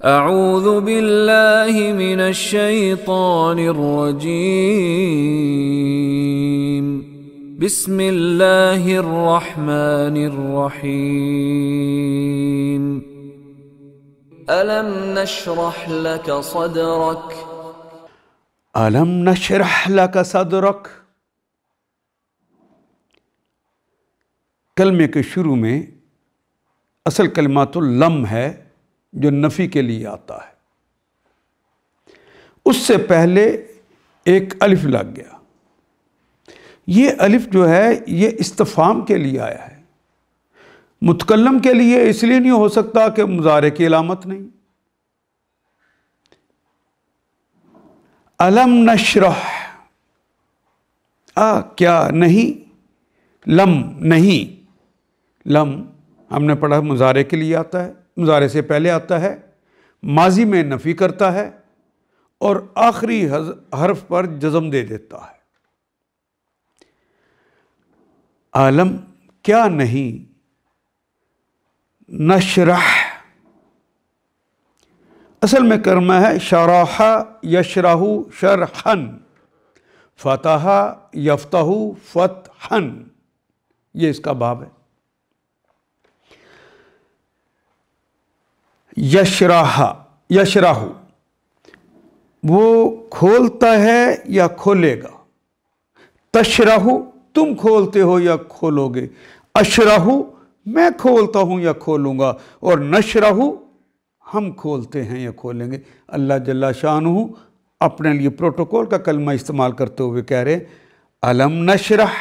اعوذ باللہ من الشیطان الرجیم بسم اللہ الرحمن الرحیم الم نشرح لك صدرك الم نشرح لك صدرك کلمے کے شروع میں اصل کلمات اللم ہے جو نفی کے لیے آتا ہے، اس سے پہلے ایک الف لگ گیا۔ یہ الف جو ہے یہ استفہام کے لیے آیا ہے، متکلم کے لیے اس لیے نہیں ہو سکتا کہ مضارع کی علامت نہیں۔ الم نشرح، کیا نہیں، لم نہیں، لم ہم نے پڑھا مضارع کے لیے آتا ہے، مضارع سے پہلے آتا ہے، ماضی میں نفی کرتا ہے اور آخری حرف پر جزم دے دیتا ہے۔ عالم کیا نہیں، نشرح اصل میں کلمہ ہے شرح یشرح شرحا، فتح یفتح فتحا، یہ اس کا باب ہے۔ یشرح وہ کھولتا ہے یا کھولے گا، تشرح تم کھولتے ہو یا کھولو گے، اشرح میں کھولتا ہوں یا کھولوں گا، اور نشرح ہم کھولتے ہیں یا کھولیں گے۔ اللہ جل شانہ اپنے لیے پروٹوکول کا کلمہ استعمال کرتے ہوئے کہہ رہے الم نشرح،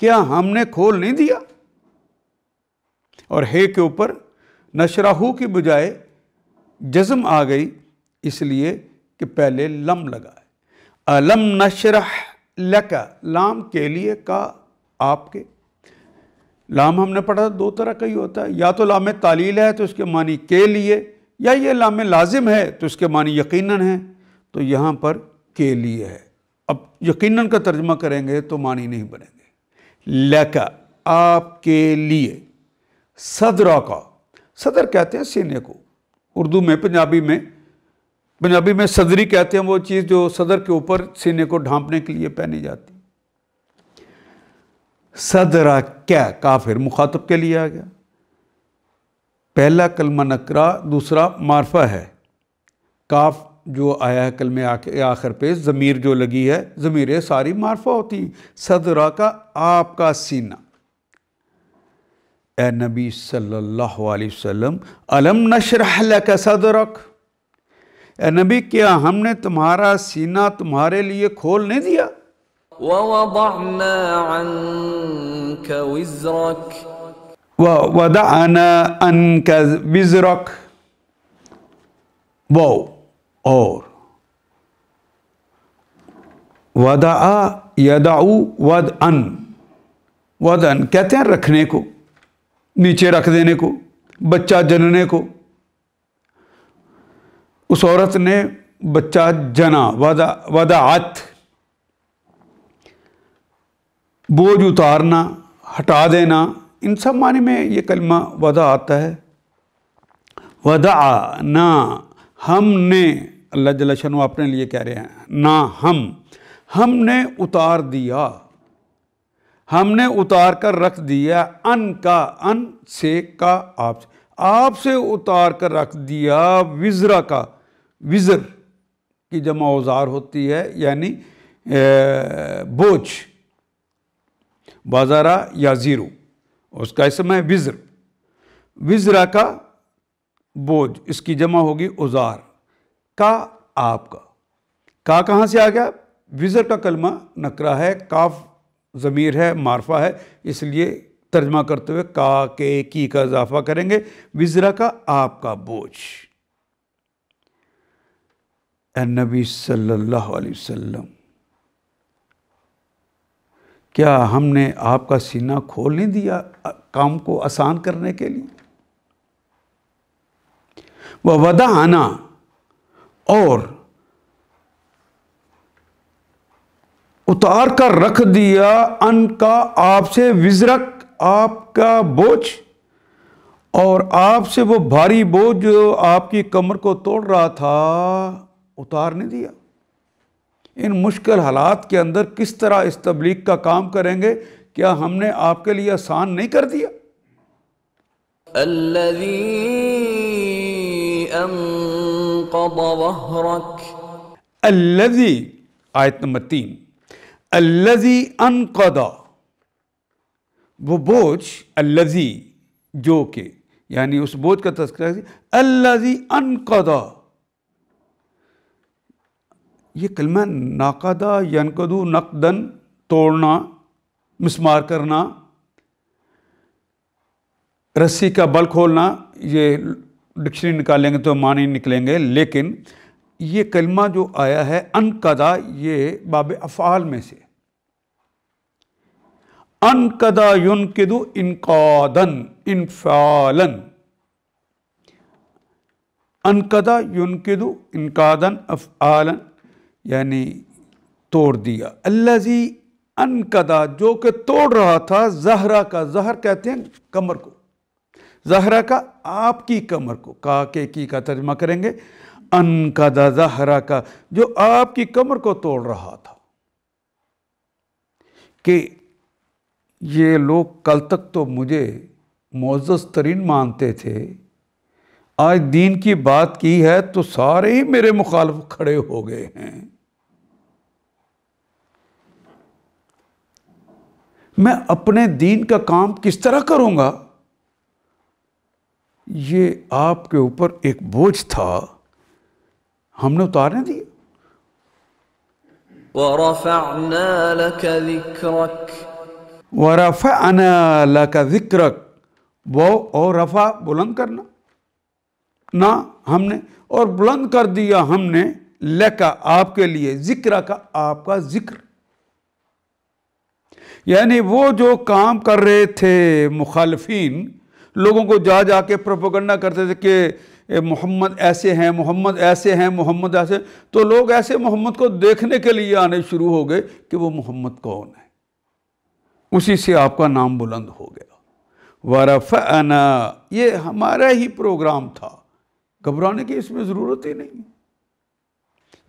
کیا ہم نے کھول نہیں دیا؟ اور ہے کے اوپر نشرح کی بجائے جزم آ گئی، اس لیے کہ پہلے لم لگا ہے۔ الم نشرح لک، لام کے لیے، کا آپ کے۔ لام ہم نے پڑھا دو طرح کا ہی ہوتا ہے، یا تو لام تعلیل ہے تو اس کے معنی کے لیے، یا یہ لام لازم ہے تو اس کے معنی یقیناً ہے، تو یہاں پر کے لیے ہے۔ اب یقیناً کا ترجمہ کریں گے تو معنی نہیں بنیں گے۔ لک آپ کے لیے، صدرہ کا، صدر کہتے ہیں سینے کو، اردو میں پنجابی میں صدری کہتے ہیں وہ چیز جو صدر کے اوپر سینے کو ڈھانپنے کے لیے پہنی جاتی۔ صدرہ کیا، کافر مخاطب کے لیے آ گیا۔ پہلا کلمہ نکرہ، دوسرا معرفہ ہے۔ کاف جو آیا ہے کلمے آخر پہ، ضمیر جو لگی ہے، ضمیریں ساری معرفہ ہوتی ہیں۔ صدرہ کا آپ کا سینہ۔ اے نبی صلی اللہ علیہ وسلم، الم نشرح لک صدرک، اے نبی کیا ہم نے تمہارا سینہ تمہارے لیے کھول نہیں دیا؟ ووضعنا عنك وزرك، ووضعنا عنك وزرک، وہ اور وضع یدعو وضعن، وضعن کہتے ہیں رکھنے کو، نیچے رکھ دینے کو، بچہ جننے کو۔ اس عورت نے بچہ جنا، وضعت، بوجھ اتارنا، ہٹا دینا، ان سب معنی میں یہ کلمہ وضع آتا ہے۔ وضعنا، ہم نے، اللہ جل شانہ اپنے لیے کہہ رہے ہیں، نہ ہم نے اتار دیا، ہم نے اتار کر رکھ دیا، ان کا، ان سے، کا آپ سے اتار کر رکھ دیا، وزرا کا، وزر کی جمع اوزار ہوتی ہے، یعنی بوجھ، بازارہ یا زیرو، اس کا اسم ہے وزر، وزرا کا بوجھ، اس کی جمع ہوگی اوزار، کا آپ کا کہاں سے آ گیا؟ وزر کا کلمہ نکرہ ہے، کاف ضمیر ہے، معرفہ ہے، اس لیے ترجمہ کرتے ہوئے کا، کے، کی کا اضافہ کریں گے۔ وزرا کا آپ کا بوجھ۔ اے نبی صلی اللہ علیہ وسلم، کیا ہم نے آپ کا سینہ کھول نہیں دیا کام کو آسان کرنے کے لیے؟ وَوَضَعْنَا، اور اتار کر رکھ دیا، ان کا آپ سے، وزرک آپ کا بوجھ، اور آپ سے وہ بھاری بوجھ جو آپ کی کمر کو توڑ رہا تھا اتار نہیں دیا۔ ان مشکل حالات کے اندر کس طرح اس تبلیغ کا کام کریں گے؟ کیا ہم نے آپ کے لیے آسان نہیں کر دیا؟ الذي انقض ظهرك، الذی، آیت نمبر 3، الذی انقض، وہ بوجھ، الذی جو کہ، یعنی اس بوجھ کا تذکرہ ہے، الذی انقض، یہ کلمہ ناقدہ ینقضو نقدن، توڑنا، مسمار کرنا، رسی کا بل کھولنا، یہ ڈکشنری نکالیں گے تو معنی نکلیں گے، لیکن یہ کلمہ جو آیا ہے انقضا، یہ باب افعال میں سے، انقضا ینقض انقادا، انفعالا، انقضا ینقض انقادا افعالا، یعنی توڑ دیا۔ الذی انقضا، جو کہ توڑ رہا تھا، زہرہ کا، زہر کہتے ہیں کمر کو، زہرہ کا آپ کی کمر کو، کا کے کی کا ترجمہ کریں گے، انقضا زہرہ کا، جو آپ کی کمر کو توڑ رہا تھا۔ کہ یہ لوگ کل تک تو مجھے معزز ترین مانتے تھے، آج دین کی بات کی ہے تو سارے ہی میرے مخالف کھڑے ہو گئے ہیں، میں اپنے دین کا کام کس طرح کروں گا؟ یہ آپ کے اوپر ایک بوجھ تھا، ہم نے اتارنے دیا۔ ورفعنا لك ذكرك، وَرَفَعْنَا لَكَ ذِكْرَكَ، وہ اور رفع بلند کرنا، نہ ہم نے، اور بلند کر دیا ہم نے، لَكَ آپ کے لیے، ذکر کا آپ کا ذکر، یعنی وہ جو کام کر رہے تھے مخالفین، لوگوں کو جا جا کے پروپیگنڈا کرتے تھے کہ محمد ایسے ہیں، محمد ایسے ہیں، محمد ایسے، تو لوگ ایسے محمد کو دیکھنے کے لیے آنے شروع ہو گئے کہ وہ محمد کون ہے، اسی سے آپ کا نام بلند ہو گیا۔ وَرَفَعْنَا، یہ ہمارا ہی پروگرام تھا، گھبرانے کی اس میں ضرورت ہی نہیں،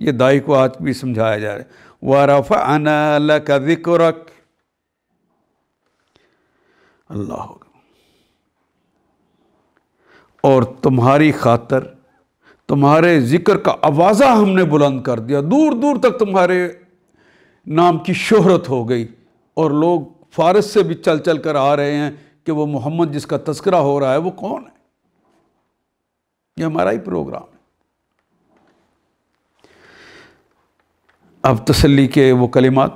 یہ دائی کو آج بھی سمجھایا جا رہا ہے۔ وَرَفَعْنَا لَكَ ذِكْرَكَ، اللہ ہوگا، اور تمہاری خاطر تمہارے ذکر کا آوازہ ہم نے بلند کر دیا، دور دور تک تمہارے نام کی شہرت ہو گئی، اور لوگ فارس سے بھی چل چل کر آ رہے ہیں کہ وہ محمد جس کا تذکرہ ہو رہا ہے وہ کون ہے؟ یہ ہمارا ہی پروگرام ہے۔ اب تسلی کے وہ کلمات،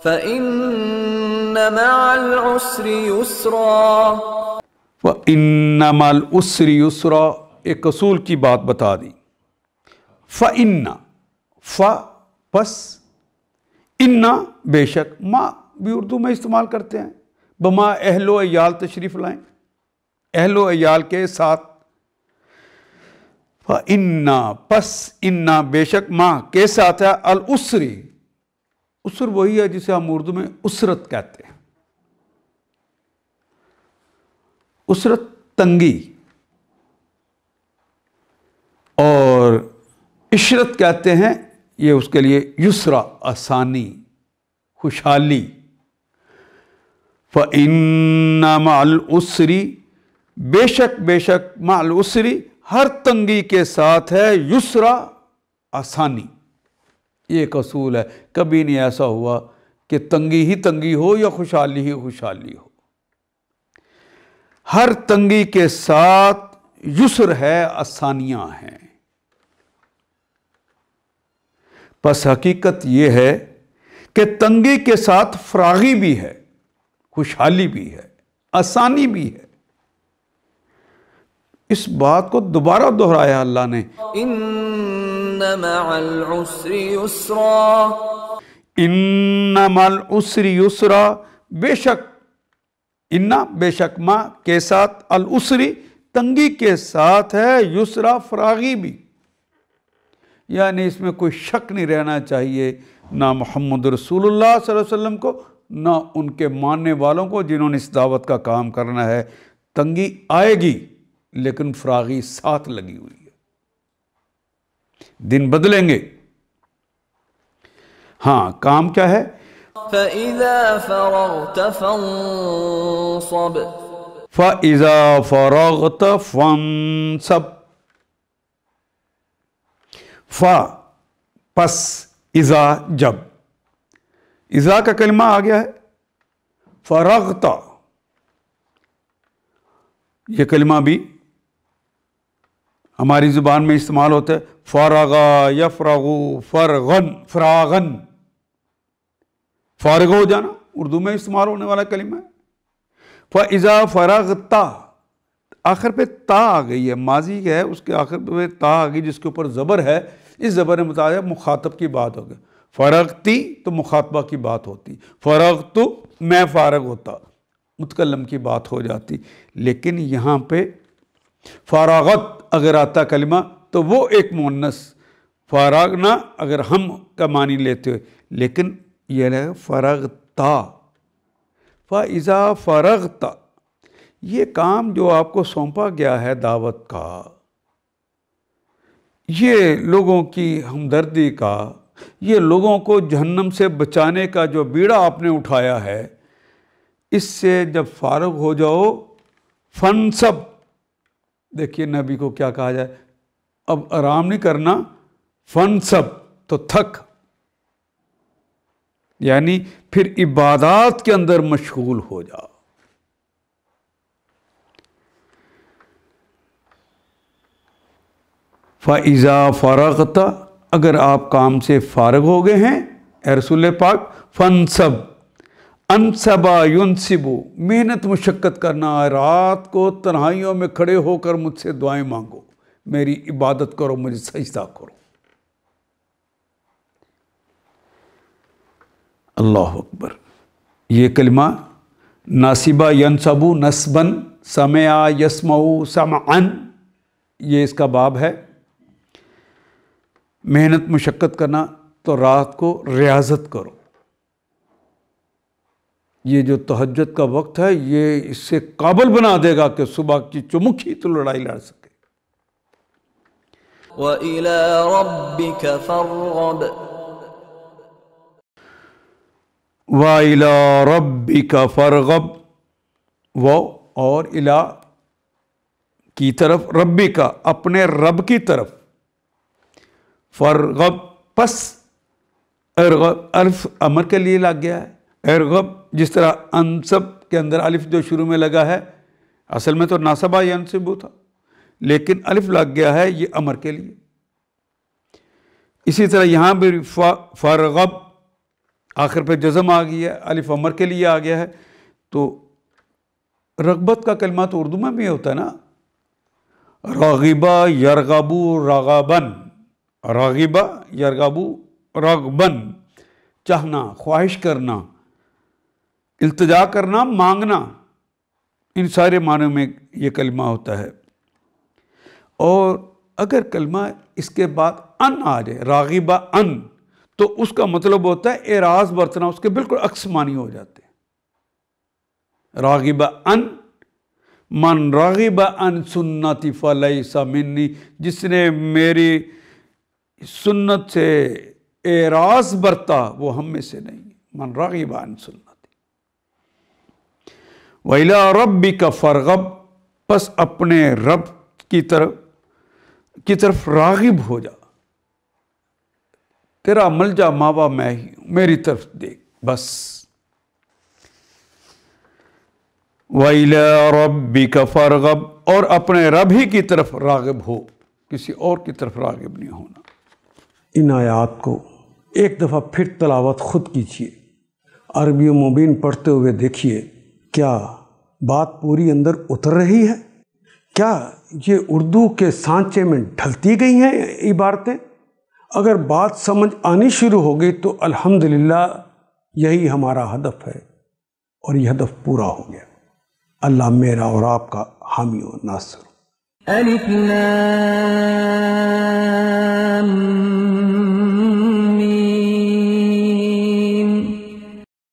فَإِنَّ مَعَ الْعُسْرِ يُسْرًا، وَإِنَّ مَعَ الْعُسْرِ يُسْرًا، ایک اصول کی بات بتا دی۔ فَإِنَّ، پس، اِنَّ بے شک، ما بھی اردو میں استعمال کرتے ہیں، بما اہل و عیال تشریف لائیں، اہل و عیال کے ساتھ۔ فَإِنَّ، پس، اِنَّ بے شک، ما کے ساتھ ہے، العسر، عسر وہی ہے جسے ہم اردو میں اسرت کہتے ہیں، اسرت تنگی، اور عشرت کہتے ہیں یہ اس کے لیے یسرا، آسانی، خوشحالی۔ فَإِنَّ مَعَ الْعُسْرِ، بے شک مع العسر، ہر تنگی کے ساتھ ہے یسرا، آسانی۔ یہ ایک اصول ہے، کبھی نہیں ایسا ہوا کہ تنگی ہی تنگی ہو یا خوشحالی ہی خوشحالی ہو، ہر تنگی کے ساتھ یسر ہے، آسانیاں ہیں۔ پس حقیقت یہ ہے کہ تنگی کے ساتھ فراغی بھی ہے، خوشحالی بھی ہے، آسانی بھی ہے۔ اس بات کو دوبارہ دہرایا اللہ نے، إِنَّ مَعَ الْعُسْرِ يُسْرًا، ان مع العسر یسرا، بے شک، ان بے شک، ما کے ساتھ، العسری تنگی کے ساتھ ہے، یسرا فراغی بھی، یعنی اس میں کوئی شک نہیں رہنا چاہیے، نہ محمد رسول اللہ صلی اللہ علیہ وسلم کو، نہ ان کے ماننے والوں کو جنہوں نے اس دعوت کا کام کرنا ہے۔ تنگی آئے گی، لیکن فراغی ساتھ لگی ہوئی ہے. دن بدلیں گے. ہاں کام کیا ہے؟ فَإِذَا فَرَغْتَ فَانصَبْ. فَإِذَا فَرَغْتَ فَانصَبْ. پس اذا جب، اذا کا کلمہ آ گیا ہے. فرغت یہ کلمہ بھی ہماری زبان میں استعمال ہوتا ہے. فرغا یفرغو فرغن، فراغن، فارغ ہو جانا اردو میں استعمال ہونے والا کلمہ ہے. فَإِذَا فَرَغْتَ آخر پہ تا آ گئی ہے، ماضی ہے، اس کے آخر پہ تا آ گئی جس کے اوپر زبر ہے. اس زبر مطابق مخاطب کی بات ہوگی. فرغتی تو مخاطبہ کی بات ہوتی، فرغتو میں فارغ ہوتا، متکلم کی بات ہو جاتی. لیکن یہاں پہ فراغت اگر آتا کلمہ تو وہ ایک مؤنث، فراغنا اگر ہم کا معنی لیتے ہوئے، لیکن یہ ہے فرغتا. فَإِذَا فَرَغْتَ یہ کام جو آپ کو سونپا گیا ہے دعوت کا، یہ لوگوں کی ہمدردی کا، یہ لوگوں کو جہنم سے بچانے کا جو بیڑا آپ نے اٹھایا ہے، اس سے جب فارغ ہو جاؤ فنصب. دیکھیے نبی کو کیا کہا جائے، اب آرام نہیں کرنا، فنصب تو تھک، یعنی پھر عبادات کے اندر مشغول ہو جا. فَإِذَا فَرَغْتَ اگر آپ کام سے فارغ ہو گئے ہیں اے رسول پاک، فَانْصَبْ انصبا ينصبو محنت مشقت کرنا، رات کو تنہائیوں میں کھڑے ہو کر مجھ سے دعائیں مانگو، میری عبادت کرو، مجھے سجدہ کرو. اللہ اکبر. یہ کلمہ ناصبہ ینصبو نصباً، سمع یسمعو سمعاً، یہ اس کا باب ہے. محنت مشقت کرنا تو رات کو ریاضت کرو. یہ جو تہجد کا وقت ہے یہ اس سے قابل بنا دے گا کہ صبح کی چمک ہی تو لڑائی لڑ سکے. وَإِلَى رَبِّكَ فَارْغَب. وَإِلَى رَبِّكَ فَارْغَب. وہ اور الہ کی طرف، ربی کا اپنے رب کی طرف. فرغب پس ارغب الف امر کے لیے لگ گیا ہے. ارغب جس طرح انصب کے اندر الف جو شروع میں لگا ہے، اصل میں تو ناصبہ ینصبو تھا، لیکن الف لگ گیا ہے یہ امر کے لیے. اسی طرح یہاں بھی فرغب آخر پہ جزم آ گئی ہے، الف امر کے لیے آ گیا ہے. تو رغبت کا کلمہ تو اردو میں بھی ہوتا ہے نا، راغبہ یرغبو رغبن، راغبہ یرغبو رغبن، چاہنا، خواہش کرنا، التجا کرنا، مانگنا، ان سارے معنوں میں یہ کلمہ ہوتا ہے. اور اگر کلمہ اس کے بعد ان آ جائے، راغبہ ان، تو اس کا مطلب ہوتا ہے اعراض برتنا، اس کے بالکل عکس معنی ہو جاتے ہیں. راغبہ ان، من راغب عن سنتی فلیس منی، جس نے میری سنت سے اعراض برتا وہ ہم میں سے نہیں. من راغب عن سنتی. وَإِلَىٰ رَبِّكَ فَارْغَب پس اپنے رب کی طرف راغب ہو جا. تیرا ملجا ماوا میں ہی ہوں، میری طرف دیکھ بس. وَإِلَىٰ رَبِّكَ فَارْغَب اور اپنے رب ہی کی طرف راغب ہو، کسی اور کی طرف راغب نہیں ہونا. ان آیات کو ایک دفعہ پھر تلاوت خود کیجیے، عربی و مبین پڑھتے ہوئے دیکھیے کیا بات پوری اندر اتر رہی ہے، کیا یہ اردو کے سانچے میں ڈھلتی گئی ہیں عبارتیں. اگر بات سمجھ آنی شروع ہو گئی تو الحمدللہ یہی ہمارا ہدف ہے اور یہ ہدف پورا ہو گیا. اللہ میرا اور آپ کا حامی و ناصر. الف لام